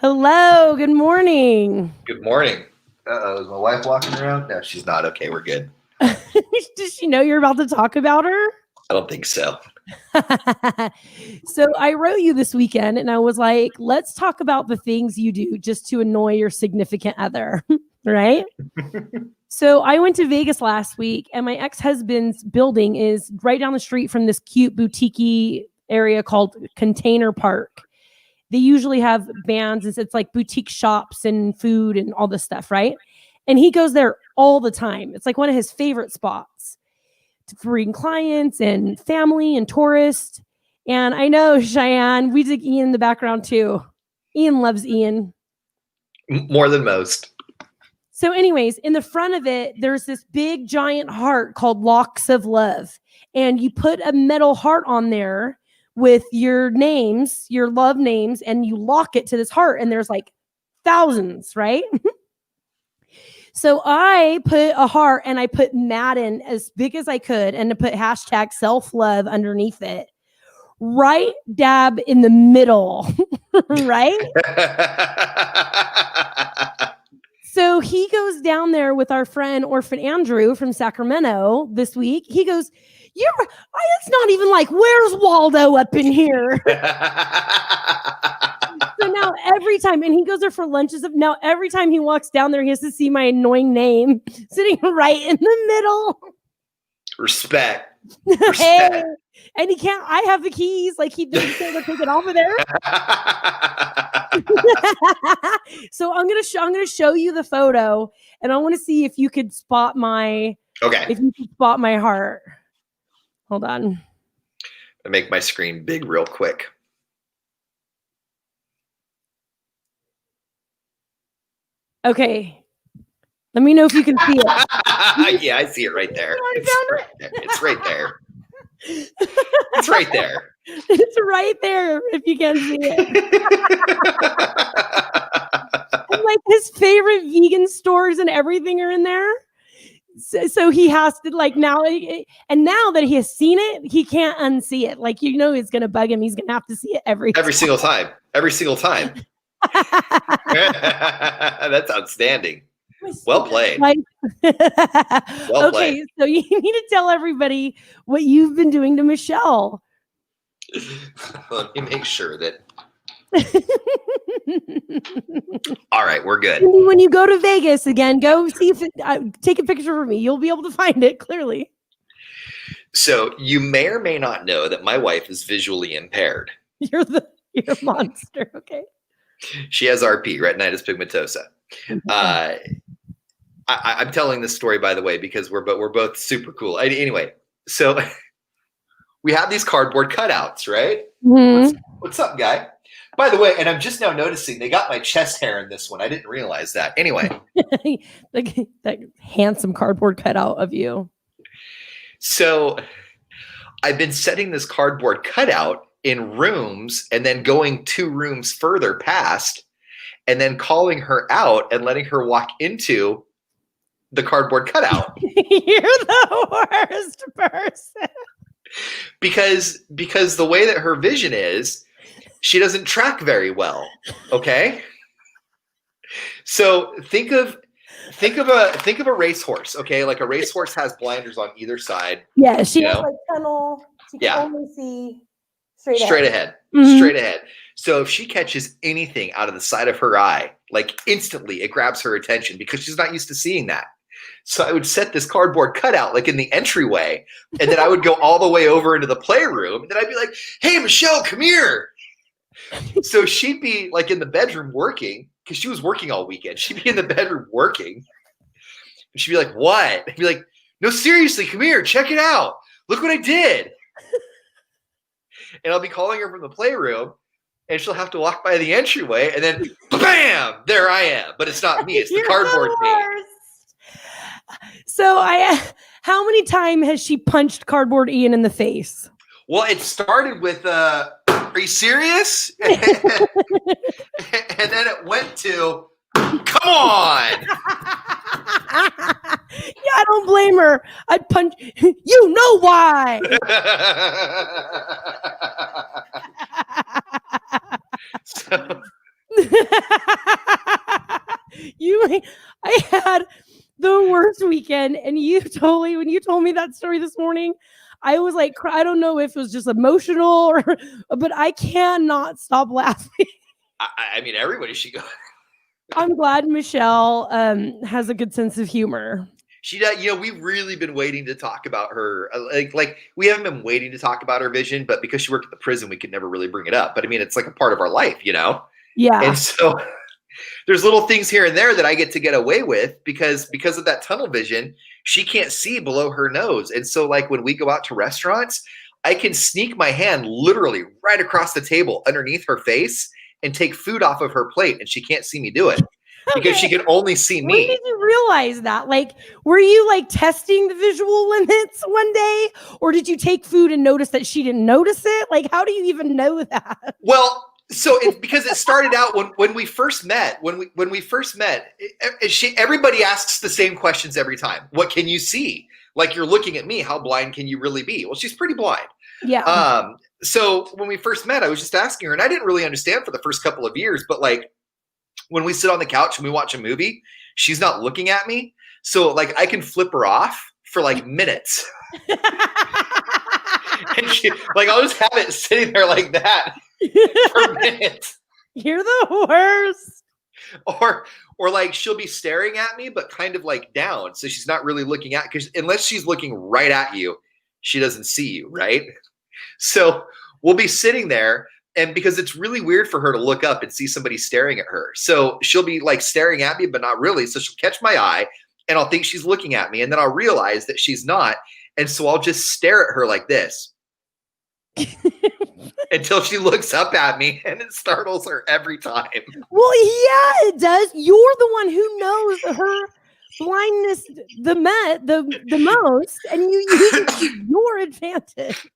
Hello, good morning. Good morning. Is my wife walking around? No, she's not. Okay, we're good. Does she know you're about to talk about her? I don't think so. So I wrote you this weekend and I was like, let's talk about the things you do just to annoy your significant other, right? So I went to Vegas last week and my ex-husband's building is right down the street from this cute boutique area called Container Park. They usually have bands and it's like boutique shops and food and all this stuff, right? And he goes there all the time. It's like one of his favorite spots for bring clients and family and tourists. And I know, Cheyenne, we did Ian in the background too. Ian loves Ian. More than most. So anyways, in the front of it, there's this big giant heart called Locks of Love. And you put a metal heart on there with your names, your love names, and you lock it to this heart. And there's like thousands, right? So I put a heart and I put Madden as big as I could and to put hashtag self-love underneath it. Right dab in the middle, right? So he goes down there with our friend Orphan Andrew from Sacramento this week. He goes, it's not even like, where's Waldo up in here? So now every time, and he goes there for lunches. Now every time he walks down there, he has to see my annoying name sitting right in the middle. Respect. Hey, and he can't. I have the keys. Like he can't take it off of there. So I'm gonna show you the photo, and I want to see if you could spot my. Okay. If you could spot my heart. Hold on. I make my screen big real quick. Okay. Let me know if you can see it. Yeah, I see it right there. It's right there. It's right there. It's right there if you can see it. And like his favorite vegan stores and everything are in there. So he has to like now, and now that he has seen it, he can't unsee it. Like, it's going to bug him. He's going to have to see it every single time. Every single time. That's outstanding. Well played. Well okay, played. So you need to tell everybody what you've been doing to Michelle. Let me make sure that. All right, we're good. When you go to Vegas again, go see if take a picture for me. You'll be able to find it clearly. So you may or may not know that my wife is visually impaired. You're a monster. Okay. She has RP, retinitis pigmentosa. I'm telling this story, by the way, because we're both super cool. Anyway, so we have these cardboard cutouts, right? Mm-hmm. What's up, guy? By the way, and I'm just now noticing they got my chest hair in this one. I didn't realize that. Anyway. that handsome cardboard cutout of you. So I've been setting this cardboard cutout in rooms and then going 2 rooms further past and then calling her out and letting her walk into the cardboard cutout. You're the worst person. Because the way that her vision is, she doesn't track very well. Okay. So think of a racehorse. Okay, like a racehorse has blinders on either side. Yeah, she has like tunnel. She can only see straight ahead. Mm-hmm. Straight ahead. So if she catches anything out of the side of her eye, like instantly it grabs her attention because she's not used to seeing that. So I would set this cardboard cutout like in the entryway, and then I would go all the way over into the playroom, and then I'd be like, "Hey, Michelle, come here." So she'd be like in the bedroom working because she was working all weekend. She'd be in the bedroom working, and she'd be like, "What?" I'd be like, "No, seriously, come here, check it out. Look what I did." And I'll be calling her from the playroom, and she'll have to walk by the entryway, and then bam, there I am. But it's not me; it's the cardboard me. So how many times has she punched cardboard Ian in the face? Well, it started with, are you serious? And then it went to, come on. Yeah, I don't blame her. I'd punch, you know why. So, I had the worst weekend, and when you told me that story this morning, I was like, I don't know if it was just emotional but I cannot stop laughing. I mean, everybody should go. I'm glad Michelle has a good sense of humor. She does. We've really been waiting to talk about her. Like we haven't been waiting to talk about her vision, but because she worked at the prison, we could never really bring it up. But I mean, it's like a part of our life, Yeah. And so there's little things here and there that I get to get away with because of that tunnel vision. She can't see below her nose. And so like when we go out to restaurants, I can sneak my hand literally right across the table underneath her face and take food off of her plate, and she can't see me do it. Because she can only see me. When did you realize that? Like, were you like testing the visual limits one day? Or did you take food and notice that she didn't notice it? Like, how do you even know that? Well, so it's because it started out when we first met. When we first met, everybody asks the same questions every time. What can you see? Like, you're looking at me. How blind can you really be? Well, she's pretty blind. Yeah. So when we first met, I was just asking her, and I didn't really understand for the first couple of years, but like, when we sit on the couch and we watch a movie, she's not looking at me. So like I can flip her off for like minutes. And I'll just have it sitting there like that for minutes. You're the worst. Or like she'll be staring at me, but kind of like down. So she's not really looking at, because unless she's looking right at you, she doesn't see you, right? So we'll be sitting there. And because it's really weird for her to look up and see somebody staring at her. So she'll be like staring at me, but not really. So she'll catch my eye and I'll think she's looking at me. And then I'll realize that she's not. And so I'll just stare at her like this until she looks up at me, and it startles her every time. Well, yeah, it does. You're the one who knows her blindness the most, and you use it to your advantage.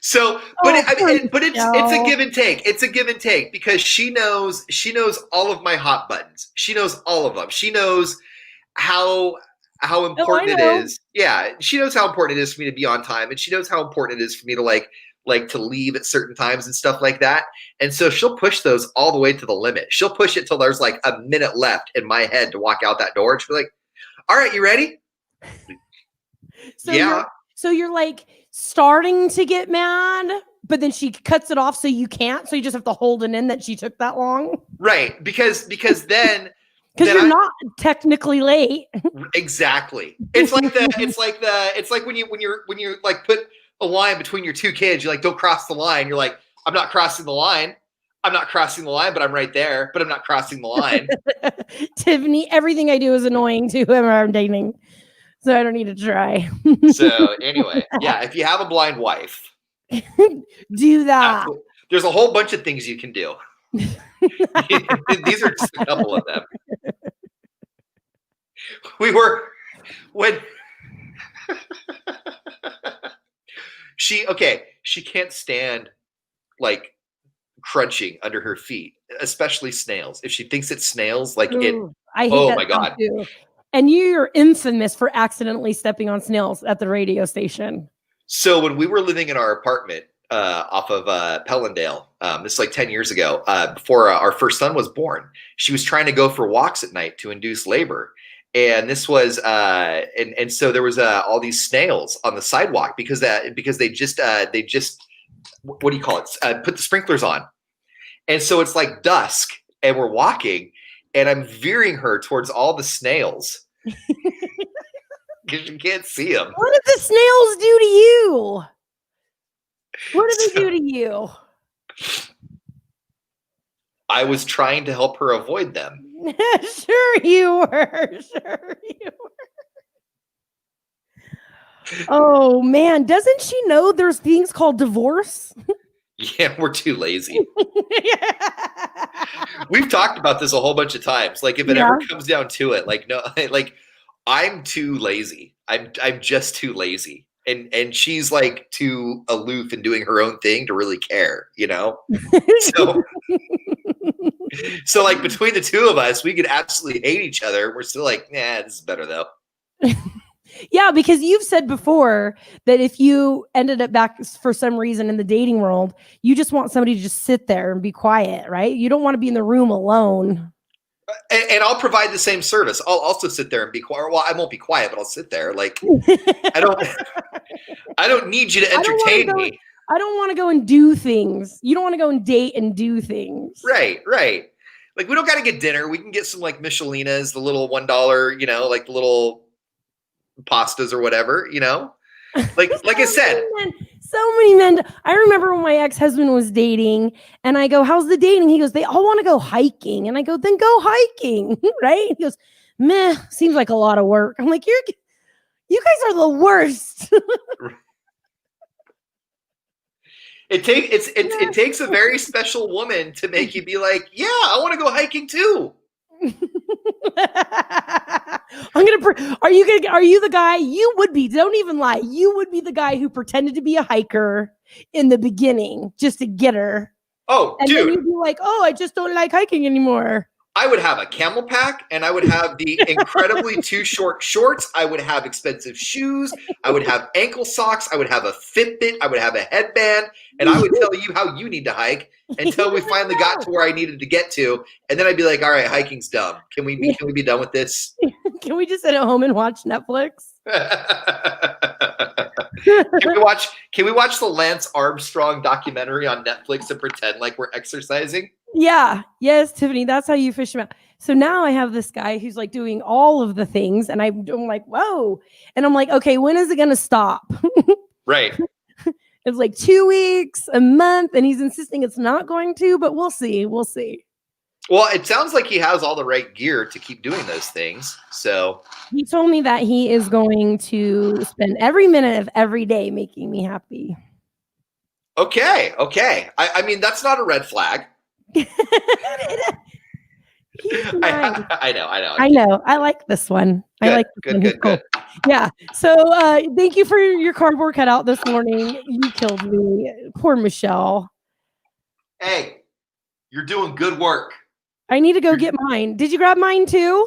So, but it's a give and take. It's a give and take because she knows all of my hot buttons. She knows all of them. She knows how important it is. Yeah, she knows how important it is for me to be on time, and she knows how important it is for me to like to leave at certain times and stuff like that. And so she'll push those all the way to the limit. She'll push it till there's like a minute left in my head to walk out that door. And she'll be like, "All right, you ready?" So yeah. You're like starting to get mad, but then she cuts it off so you can't. So you just have to hold it in that she took that long. Right. Because then you're not technically late. Exactly. It's like when you like put a line between your two kids, you're like, don't cross the line. You're like, I'm not crossing the line. I'm not crossing the line, but I'm right there, but I'm not crossing the line. Tiffany, everything I do is annoying to whoever I'm dating. So I don't need to try. So anyway, yeah, if you have a blind wife, do that. There's a whole bunch of things you can do. These are just a couple of them. She can't stand like crunching under her feet, especially snails. If she thinks it's snails, like I hate that my God. Too. And you're infamous for accidentally stepping on snails at the radio station. So when we were living in our apartment off of Pellendale, this is like 10 years ago, before our first son was born, she was trying to go for walks at night to induce labor. And this was, and so there was all these snails on the sidewalk because they just, what do you call it? Put the sprinklers on. And so it's like dusk and we're walking and I'm veering her towards all the snails because you can't see them. What did the snails do to you? What did they do to you? I was trying to help her avoid them. Sure you were. Oh man, doesn't she know there's things called divorce? Yeah, we're too lazy. We've talked about this a whole bunch of times. Like if it ever comes down to it, like no, like I'm too lazy. I'm just too lazy. And she's like too aloof and doing her own thing to really care, you know? So like between the two of us, we could absolutely hate each other. We're still like, nah, this is better though. Yeah, because you've said before that if you ended up back for some reason in the dating world, you just want somebody to just sit there and be quiet, right? You don't want to be in the room alone. And I'll provide the same service. I'll also sit there and be quiet. Well, I won't be quiet, but I'll sit there. Like I don't I don't need you to entertain me. I don't want to go and do things. You don't want to go and date and do things. Right. Like we don't got to get dinner. We can get some like Michelinas, the little $1, like the little pastas or whatever, Like I said, so many men. I remember when my ex-husband was dating and I go, how's the dating? He goes, they all want to go hiking. And I go, then go hiking. Right? He goes, meh, seems like a lot of work. I'm like, you guys are the worst. It takes a very special woman to make you be like, yeah, I want to go hiking too. Are you the guy? You would be, don't even lie. You would be the guy who pretended to be a hiker in the beginning just to get her. Oh, and dude. Then you'd be like, oh, I just don't like hiking anymore. I would have a camel pack and I would have the incredibly too short shorts. I would have expensive shoes. I would have ankle socks. I would have a Fitbit. I would have a headband. And I would tell you how you need to hike until we finally got to where I needed to get to. And then I'd be like, all right, hiking's dumb. Can we be done with this? Can we just sit at home and watch Netflix? Can we watch the Lance Armstrong documentary on Netflix and pretend like we're exercising? Yeah. Yes, Tiffany, that's how you fish him out. So now I have this guy who's like doing all of the things and I'm like, whoa. And I'm like, okay, when is it going to stop? Right. It's like 2 weeks, a month, and he's insisting it's not going to, but we'll see. We'll see. Well, it sounds like he has all the right gear to keep doing those things. So he told me that he is going to spend every minute of every day making me happy. Okay. I mean, that's not a red flag. Nice. I know. I like this one. Good, I like this one. Good. Yeah. So thank you for your cardboard cutout this morning. You killed me. Poor Michelle. Hey, you're doing good work. I need to go get mine. Did you grab mine too?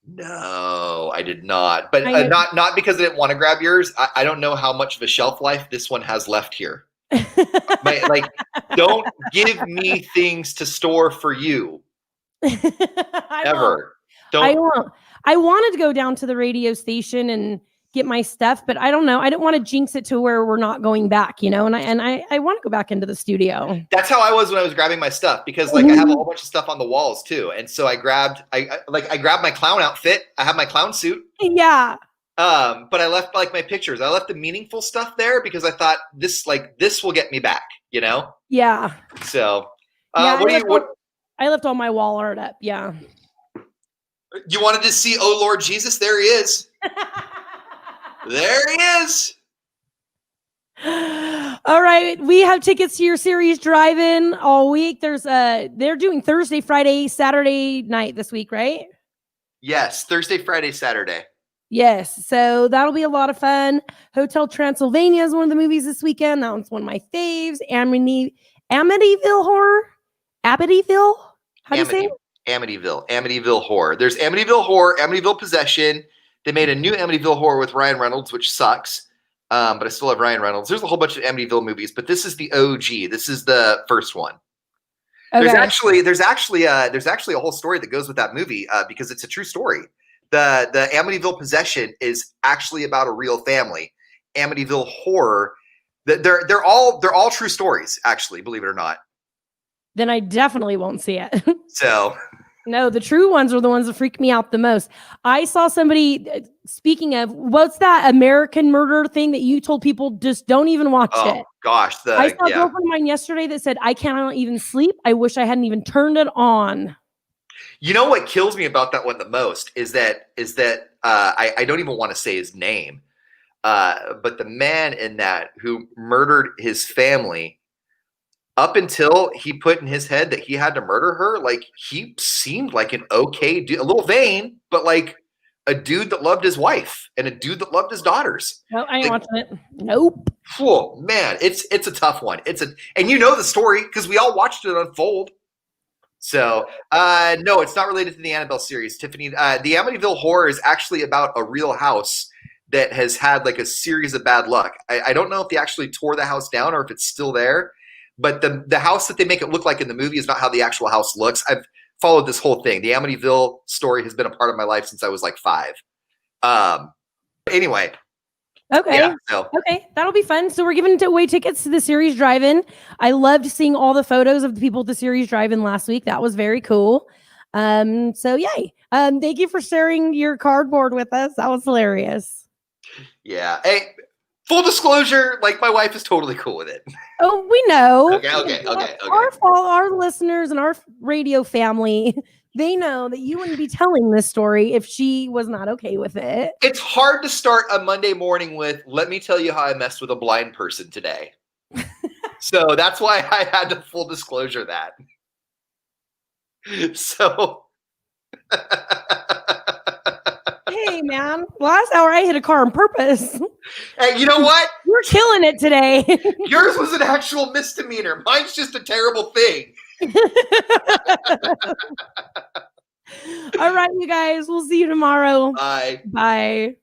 No, I did not. But not because I didn't want to grab yours. I don't know how much of a shelf life this one has left here. Don't give me things to store for you. Ever. I won't. I wanted to go down to the radio station and get my stuff, but I don't know. I didn't want to jinx it to where we're not going back, and I want to go back into the studio. That's how I was when I was grabbing my stuff because I have a whole bunch of stuff on the walls too. And so I grabbed my clown outfit. I have my clown suit. Yeah. But I left my pictures. I left the meaningful stuff there because I thought this will get me back, Yeah. So I left all my wall art up. Yeah. You wanted to see Oh Lord Jesus? There he is. There he is. All right. We have tickets to your series drive-in all week. They're doing Thursday, Friday, Saturday night this week, right? Yes. Thursday, Friday, Saturday. Yes. So that'll be a lot of fun. Hotel Transylvania is one of the movies this weekend. That one's one of my faves. Amityville Horror? Amityville? How do you say it? Amityville Horror. There's Amityville Horror, Amityville Possession. They made a new Amityville Horror with Ryan Reynolds, which sucks. But I still have Ryan Reynolds. There's a whole bunch of Amityville movies, but this is the OG. This is the first one. Okay. There's actually a whole story that goes with that movie because it's a true story. The Amityville Possession is actually about a real family. Amityville Horror, they're all true stories, actually, believe it or not. Then I definitely won't see it. So no, the true ones are the ones that freak me out the most. I saw somebody, speaking of, what's that American Murder thing that you told people just don't even watch it? Oh, gosh. I saw a girlfriend of mine yesterday that said, I cannot even sleep. I wish I hadn't even turned it on. You know what kills me about that one the most is that I don't even want to say his name, but the man in that who murdered his family, up until he put in his head that he had to murder her, he seemed like an okay dude, a little vain, but a dude that loved his wife and a dude that loved his daughters. No, I ain't watching it. Nope. Oh man, it's a tough one. And you know the story because we all watched it unfold. So no, it's not related to the Annabelle series, Tiffany. The Amityville Horror is actually about a real house that has had a series of bad luck. I don't know if they actually tore the house down or if it's still there. But the house that they make it look like in the movie is not how the actual house looks. I've followed this whole thing. The Amityville story has been a part of my life since I was like 5. Anyway. Okay. Yeah, so. Okay. That'll be fun. So we're giving away tickets to the series drive-in. I loved seeing all the photos of the people at the series drive-in last week. That was very cool. So yay. Thank you for sharing your cardboard with us. That was hilarious. Yeah. Hey, full disclosure, like my wife is totally cool with it. Oh, we know. Okay. Our listeners and our radio family, they know that you wouldn't be telling this story if she was not okay with it. It's hard to start a Monday morning with, let me tell you how I messed with a blind person today. So that's why I had to full disclosure that. So. Hey, man. Last hour I hit a car on purpose. Hey, you know what? You're killing it today. Yours was an actual misdemeanor. Mine's just a terrible thing. All right, you guys. We'll see you tomorrow. Bye. Bye.